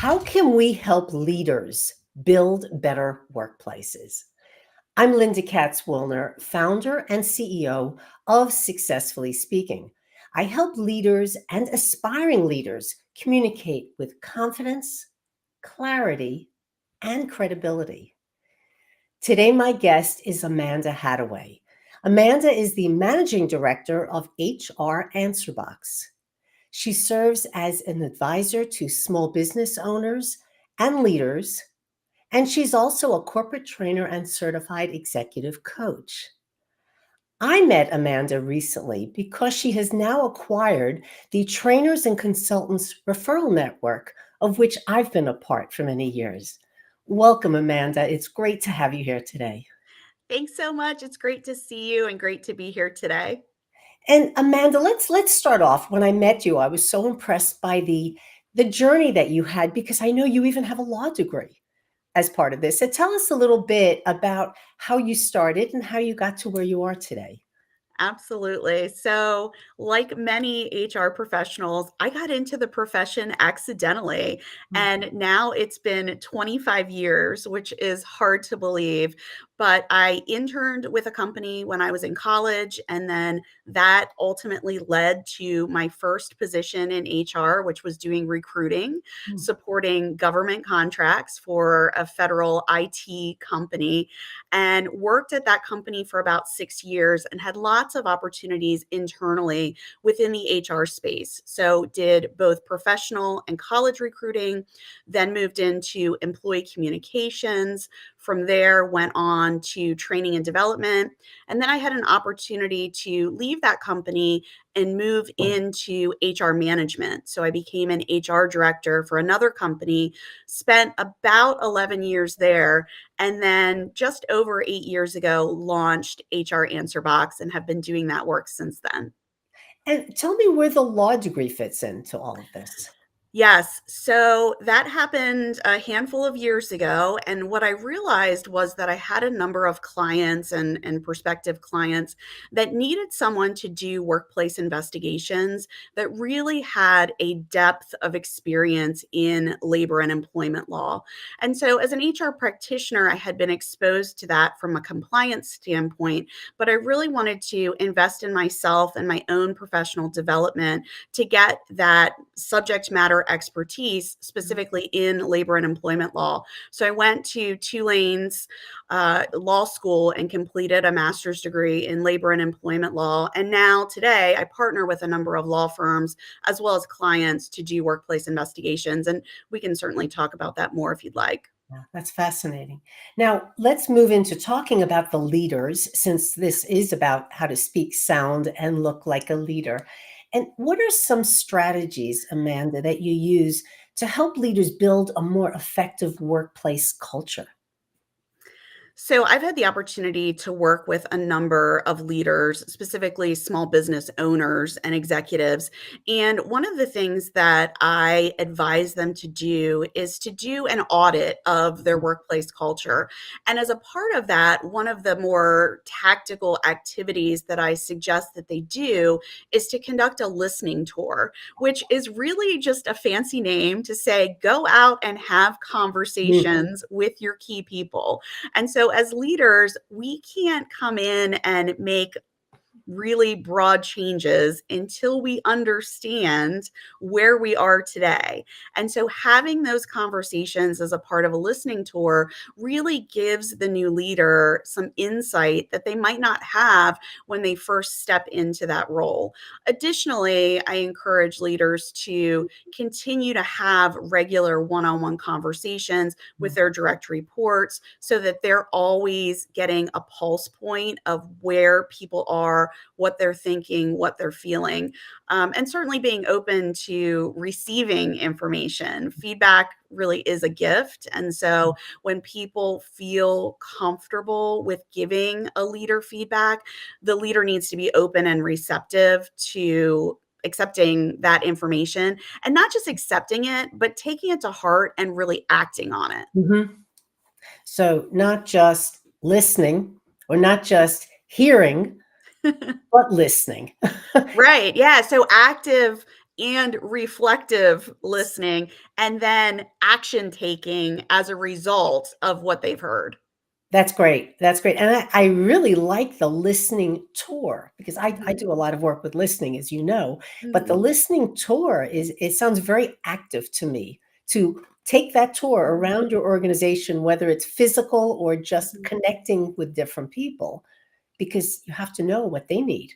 How can we help leaders build better workplaces? I'm Linda Katz-Wilner, founder and CEO of Successfully Speaking. I help leaders and aspiring leaders communicate with confidence, clarity, and credibility. Today, my guest is Amanda Haddaway. Amanda is the managing director of HRAnswerbox. She serves as an advisor to small business owners and leaders, and she's also a corporate trainer and certified executive coach. I met Amanda recently because she has now acquired the Trainers and Consultants Referral Network, of which I've been a part for many years. Welcome, Amanda. It's great to have you here today. Thanks so much. It's great to see you and great to be here today. And Amanda, let's start off. When I met you, I was so impressed by the journey that you had because I know you even have a law degree as part of this. So tell us a little bit about how you started and how you got to where you are today. Absolutely. So, like many HR professionals, I got into the profession accidentally. And now it's been 25 years, which is hard to believe. But I interned with a company when I was in college. And then that ultimately led to my first position in HR, which was doing recruiting, Mhm. supporting government contracts for a federal IT company, and worked at that company for about 6 years and had lots of opportunities internally within the HR space. So, did both professional and college recruiting, then moved into employee communications. From there, went on to training and development. And then I had an opportunity to leave that company and move into HR management. So I became an HR director for another company, spent about 11 years there, and then just over 8 years ago, launched HRAnswerbox and have been doing that work since then. And tell me where the law degree fits into all of this. Yes. So that happened a handful of years ago. And what I realized was that I had a number of clients and prospective clients that needed someone to do workplace investigations that really had a depth of experience in labor and employment law. And so, as an HR practitioner, I had been exposed to that from a compliance standpoint, but I really wanted to invest in myself and my own professional development to get that subject matter expertise, specifically in labor and employment law. So I went to Tulane's law school and completed a master's degree in labor and employment law. And now today I partner with a number of law firms as well as clients to do workplace investigations. And we can certainly talk about that more if you'd like. Yeah, that's fascinating. Now, let's move into talking about the leaders, since this is about how to speak, sound, and look like a leader. And what are some strategies, Amanda, that you use to help leaders build a more effective workplace culture? So, I've had the opportunity to work with a number of leaders, specifically small business owners and executives. And one of the things that I advise them to do is to do an audit of their workplace culture. And as a part of that, one of the more tactical activities that I suggest that they do is to conduct a listening tour, which is really just a fancy name to say go out and have Mhm. conversations with your key people. And so, as leaders, we can't come in and make really broad changes until we understand where we are today. And so having those conversations as a part of a listening tour really gives the new leader some insight that they might not have when they first step into that role. Additionally, I encourage leaders to continue to have regular one-on-one conversations with their direct reports so that they're always getting a pulse point of where people are, what they're thinking, what they're feeling, and certainly being open to receiving information. Feedback really is a gift. And so when people feel comfortable with giving a leader feedback, the leader needs to be open and receptive to accepting that information, and not just accepting it, but taking it to heart and really acting on it. Mhm. So, not just listening or not just hearing, but listening. Right. Yeah. So active and reflective listening, and then action taking as a result of what they've heard. That's great. That's great. And I really like the listening tour because I Mhm. do a lot of work with listening, as you know. But the Mhm. listening tour is it sounds very active to me to take that tour around your organization, whether it's physical or just Mhm. connecting with different people, because you have to know what they need.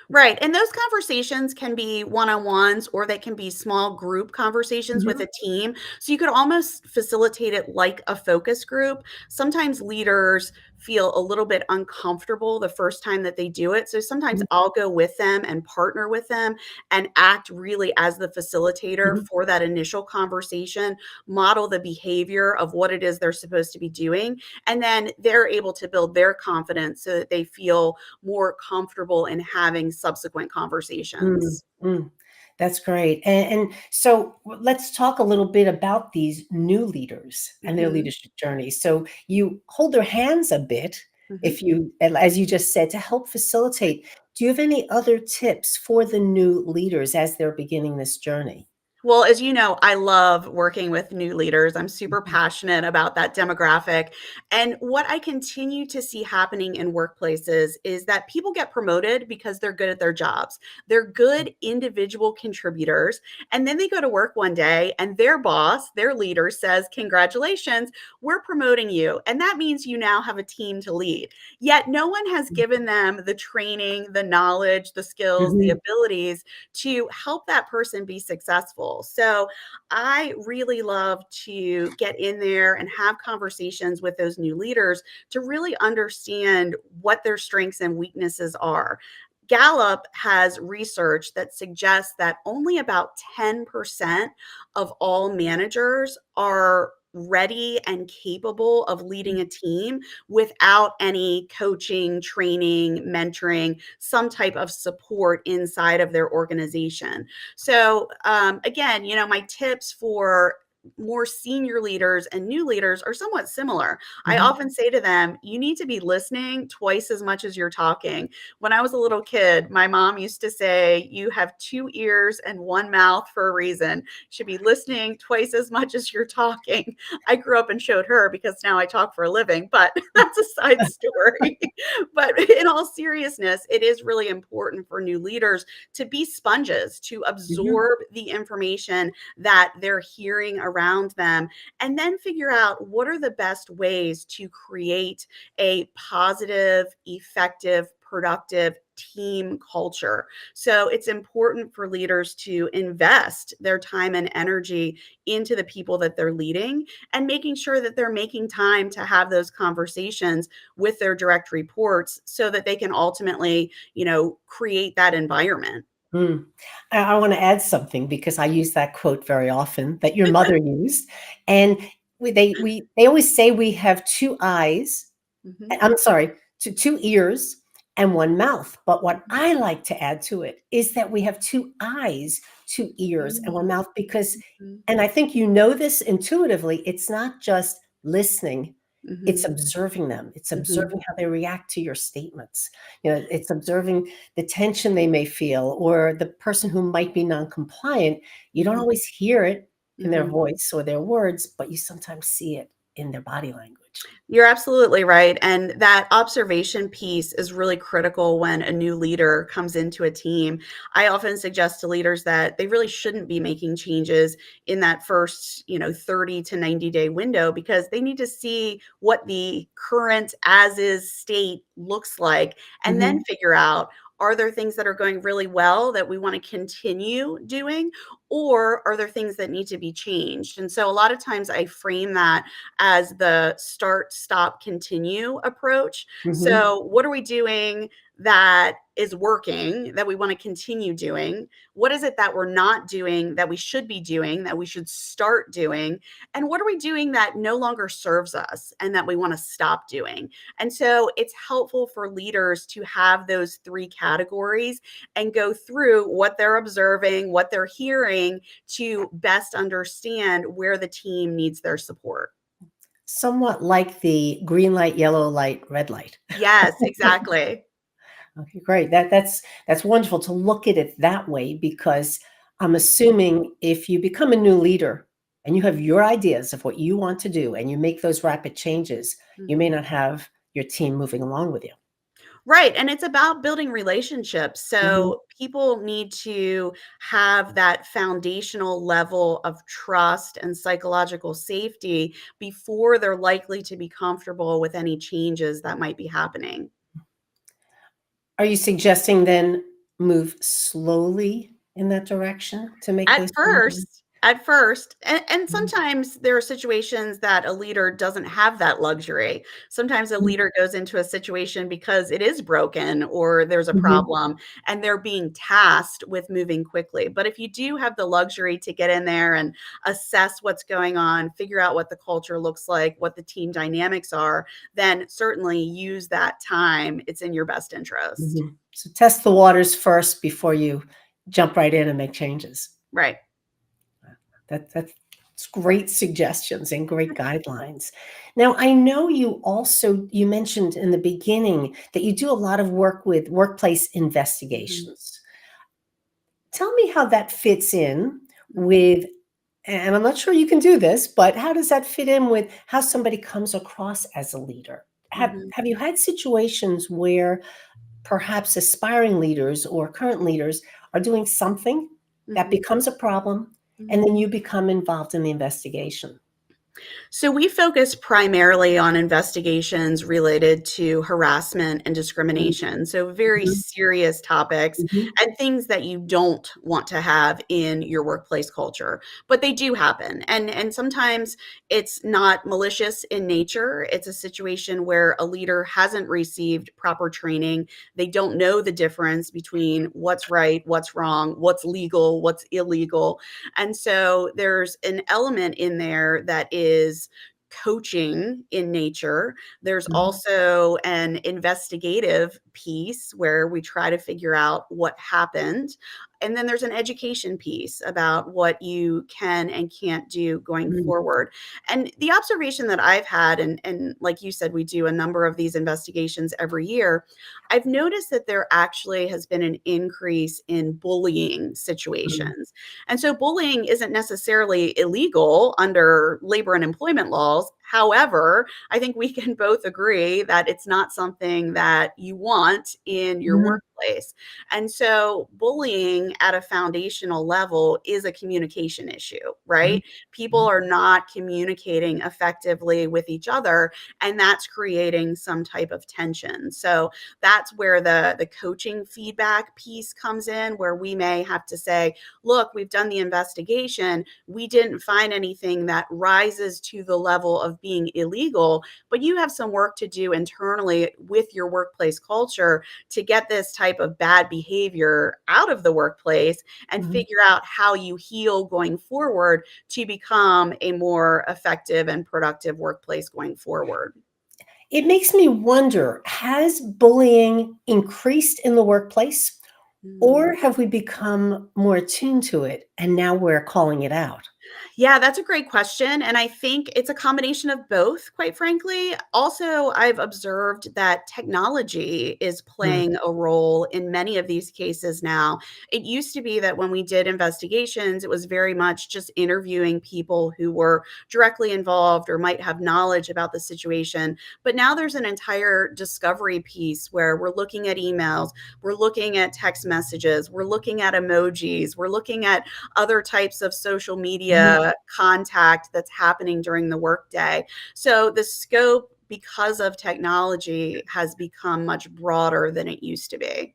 Right, and those conversations can be one-on-ones or they can be small group conversations with Mhm. a team, so you could almost facilitate it like a focus group. Sometimes leaders feel a little bit uncomfortable the first time that they do it, so sometimes Mhm. I'll go with them and partner with them and act really as the facilitator Mhm. for that initial conversation, model the behavior of what it is they're supposed to be doing, and then they're able to build their confidence so that they feel more comfortable in having subsequent Mm, conversations. mm. That's great. And so let's talk a little bit about these new leaders and their Mhm, leadership journey. So you hold their hands a bit, mhm. if you, and as you just said, to help facilitate. Do you have any other tips for the new leaders as they're beginning this journey? Well, as you know, I love working with new leaders. I'm super Mhm. passionate about that demographic. And what I continue to see happening in workplaces is that people get promoted because they're good at their jobs. They're good individual contributors. And then they go to work one day and their boss, their leader says, "Congratulations, we're promoting you." And that means you now have a team to lead. Yet no one has given them the training, the knowledge, the skills, the Mhm. abilities to help that person be successful. So I really love to get in there and have conversations with those new leaders to really understand what their strengths and weaknesses are. Gallup has research that suggests that only about 10% of all managers are ready and capable of leading a team without any coaching, training, mentoring, some type of support inside of their organization. So, again, my tips for more senior leaders and new leaders are somewhat similar. I Mhm. often say to them, you need to be listening twice as much as you're talking. When I was a little kid, my mom used to say, "You have two ears and one mouth for a reason. You should be listening twice as much as you're talking." I grew up and showed her because now I talk for a living, but that's a side story. But in all seriousness, it is really important for new leaders to be sponges, to Mhm. absorb the information that they're hearing around them, and then figure out what are the best ways to create a positive, effective, productive team culture. So it's important for leaders to invest their time and energy into the people that they're leading and making sure that they're making time to have those conversations with their direct reports so that they can ultimately, create that environment. Mm. I want to add something because I use that quote very often that your mother used, and they always say we have two eyes. Mhm, I'm sorry, two ears and one mouth. But what mhm, I like to add to it is that we have two eyes, two ears, and one mm, mouth because, mhm, and I think you know this intuitively, it's not just listening, it's mhm, observing them. It's mhm, observing how they react to your statements. It's observing the tension they may feel or the person who might be non-compliant. You don't mhm, always hear it in their mhm. voice or their words, but you sometimes see it in their body language. You're absolutely right. And that observation piece is really critical when a new leader comes into a team. I often suggest to leaders that they really shouldn't be making changes in that first, 30 to 90-day window because they need to see what the current as is state looks like and then Mhm. figure out, are there things that are going really well that we want to continue doing, or are there things that need to be changed? And so a lot of times I frame that as the start, stop, continue approach. Mhm. So, what are we doing that is working that we want to continue doing? What is it that we're not doing that we should be doing, that we should start doing? And what are we doing that no longer serves us and that we want to stop doing? And so, it's helpful for leaders to have those three categories and go through what they're observing, what they're hearing to best understand where the team needs their support. Somewhat like the green light, yellow light, red light. Yes, exactly. Okay, great. That's wonderful to look at it that way because I'm assuming if you become a new leader and you have your ideas of what you want to do and you make those rapid changes, you may Mhm. not have your team moving along with you. Right, and it's about building relationships. Mhm, So people need to have that foundational level of trust and psychological safety before they're likely to be comfortable with any changes that might be happening. are you suggesting then move slowly in that direction to make At those changes? first, and Mhm, sometimes there are situations that a leader doesn't have that luxury. Sometimes a mhm, leader goes into a situation because it is broken or there's a mhm, problem and they're being tasked with moving quickly. But if you do have the luxury to get in there and assess what's going on, figure out what the culture looks like, what the team dynamics are, then certainly use that time. It's in your best interest. mhm. So test the waters first before you jump right in and make changes. Right. That's great suggestions and great guidelines. Now, I know you mentioned in the beginning that you do a lot of work with workplace Mhm. investigations. Tell me how that fits in Mhm. with, and I'm not sure you can do this, but how does that fit in with how somebody comes across as a leader? Mhm. Have you had situations where perhaps aspiring leaders or current leaders are doing something that Mhm. becomes a problem, and Mhm. then you become involved in the investigation? So we focus primarily on investigations related to harassment and Mhm, discrimination. So very mhm, serious topics mhm, and things that you don't want to have in your workplace culture, but they do happen. And sometimes it's not malicious in nature. It's a situation where a leader hasn't received proper training. They don't know the difference between what's right, what's wrong, what's legal, what's illegal, and so there's an element in there that is coaching in nature. There's mhm, also an investigative piece where we try to figure out what happened. And then there's an education piece about what you can and can't do going mhm, forward. And the observation that I've had, and like you said, we do a number of these investigations every year. I've noticed that there actually has been an increase in bullying mhm, situations. And so bullying isn't necessarily illegal under labor and employment laws. However, I think we can both agree that it's not something that you want in your mhm, workplace. And so bullying at a foundational level is a communication issue, mhm, right? People mhm, are not communicating effectively with each other, and that's creating some type of tension. So that's where the coaching feedback piece comes in, where we may have to say, look, we've done the investigation. We didn't find anything that rises to the level of being illegal, but you have some work to do internally with your workplace culture to get this type of bad behavior out of the workplace and mhm. figure out how you heal going forward to become a more effective and productive workplace going forward. It makes me wonder, has bullying increased in the workplace, Mm. or have we become more attuned to it and now we're calling it out? Yeah, that's a great question. And I think it's a combination of both, quite frankly. Also, I've observed that technology is Mm, playing a role in many of these cases now. It used to be that when we did investigations, it was very much just interviewing people who were directly involved or might have knowledge about the situation. But now there's an entire discovery piece where we're looking at emails, we're looking at text messages, we're looking at emojis, we're looking at other types of social mhm. media contact that's happening during the workday. So the scope, because of technology, has become much broader than it used to be.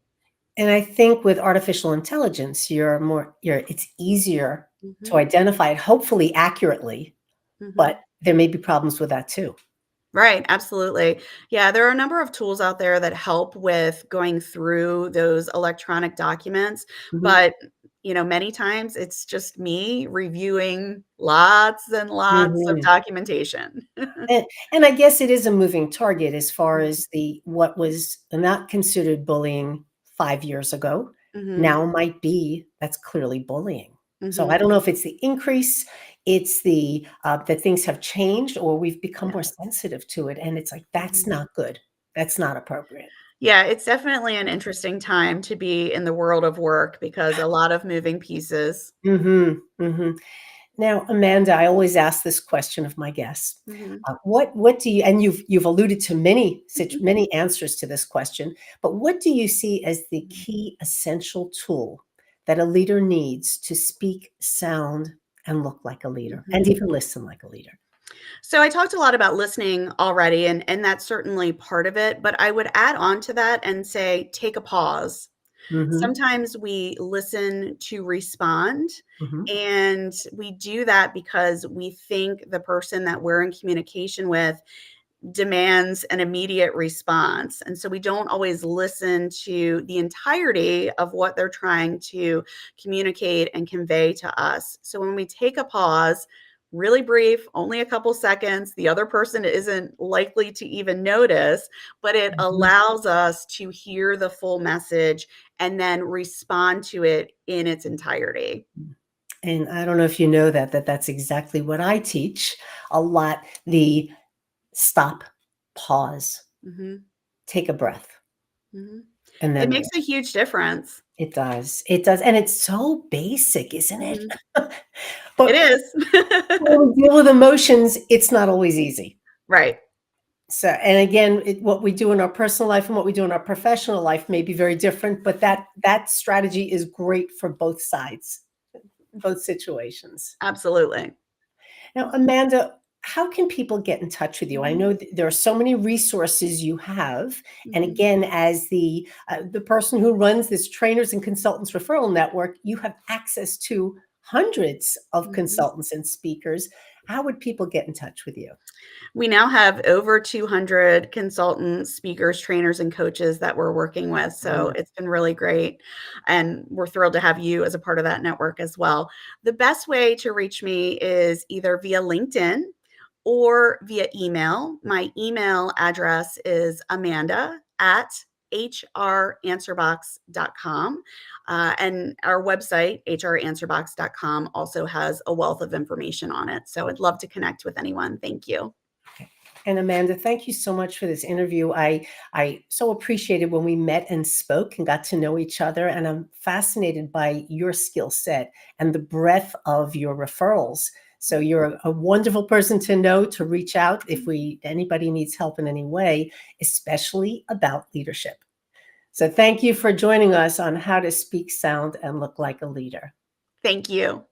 And I think with artificial intelligence, it's easier to Mhm, identify it, hopefully accurately, mhm. but there may be problems with that too. Right, absolutely. Yeah, there are a number of tools out there that help with going through those electronic documents, Mhm, but many times it's just me reviewing lots and lots of mhm. documentation. And I guess it is a moving target as far Mhm, as the what was not considered bullying 5 years ago, mhm, now might be that's clearly bullying. So I mhm. don't know if it's the increase, it's that things have changed or we've become Yeah. more sensitive to it, and it's like, "That's Mhm. not good. That's not appropriate." Yeah, it's definitely an interesting time to be in the world of work because a lot of moving pieces. Hmm. Now, Amanda, I always ask this question of my guests. Mhm. What do you, and you've alluded to many answers to this question, but what do you see as the key essential tool that a leader needs to speak, sound, and look like a leader, and Mhm. even listen like a leader? So I talked a lot about listening already, and that's certainly part of it, but I would add on to that and say, take a pause. Hmm. Sometimes we listen to respond, Hmm. and we do that because we think the person that we're in communication with demands an immediate response. And so we don't always listen to the entirety of what they're trying to communicate and convey to us. So when we take a pause, really brief, only a couple seconds, the other person isn't likely to even notice, but it Hmm. allows us to hear the full message and then respond to it in its entirety. And I don't know if you know that that's exactly what I teach a lot. The stop, pause, Mhm, take a breath, mhm. and It then makes a huge difference. it does. It does. And it's so basic, isn't it? Mhm. It But is. when we deal with emotions, it's not always easy. Right. So, and again, what we do in our personal life and what we do in our professional life may be very different, but that strategy is great for both sides, both situations. Absolutely. Now, Amanda, how can people get in touch with you? I Mhm, know there are so many resources you have, and mhm, again, as the person who runs this trainers and consultants referral network, you have access to hundreds of mhm. consultants and speakers. How would people get in touch with you? We now have over 200 consultants, speakers, trainers, and coaches that we're working with, so Wonderful. it's been really great, and we're thrilled to have you as a part of that network as well. The best way to reach me is either via LinkedIn or via email. My email address is amanda@hranswerbox.com. And our website, hranswerbox.com, also has a wealth of information on it. So I'd love to connect with anyone. Thank you. And Amanda, thank you so much for this interview. I so appreciated when we met and spoke and got to know each other. And I'm fascinated by your skill set and the breadth of your referrals. So you're a wonderful person to know, to reach out if anybody needs help in any way, especially about leadership. So thank you for joining us on how to speak, sound, and look like a leader. Thank you.